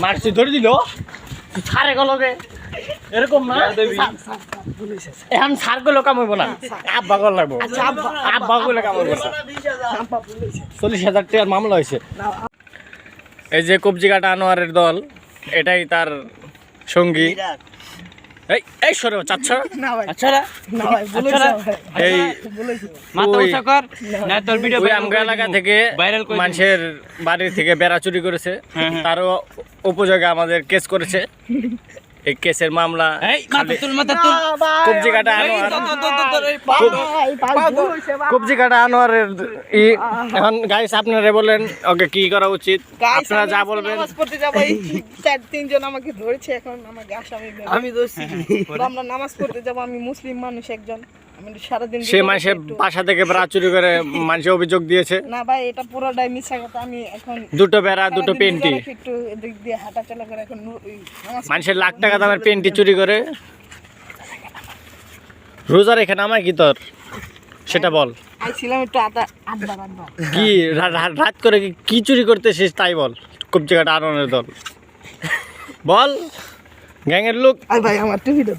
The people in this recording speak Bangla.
মারছি ধরে দিল ছাড়ে গেল এরকম না এখন সার গুলো কাম হইব না আব্বা গল লাগবো আব্বা গুলো কাম হইব না 40,000 টাকার মামলা হয়েছে। এই যে কবজি কাটা আনোয়ারের দল, এটাই তার সঙ্গী। এই এই সরে চাচ্ছ আচ্ছা এই আমগা এলাকা থেকে মানুষের বাড়ি থেকে বেড়া চুরি করেছে, তারও উপযোগে আমাদের কেস করেছে। এই কেসের মামলা কবজি কাটা আনোয়ার, কবজি কাটা আনোয়ারের এখন গাইস আপনারা বলেন ওকে কি করা উচিত, আপনারা যা বলবেন। তিনজন আমাকে ধরেছে, এখন আমাকে আসামি আমি ধরছি, আমরা নামাজ পড়তে যাবো, আমি মুসলিম মানুষ একজন, আমি সারাদিন সে মানুষের বাসা থেকে বেড়া চুরি করে মানুষের অভিযোগ দিয়েছে। না ভাই এটা পুরোটাই মিথ্যা কথা। আমি এখন দুটো বেড়া দুটো পেন্টি একটু এদিক দিয়ে হাঁটা চলা করে এখন মানুষের লাখ টাকা দামের পেন্টি চুরি করে রোজার এখানে আমার কি তোর সেটা বল। আইছিলাম একটু কি রাত করে কি চুরি করতেছিস তাই বল। কবজি কাটা আনোয়ারের দল বল, গ্যাংয়ের লোক। ভাই আমার টুপিটা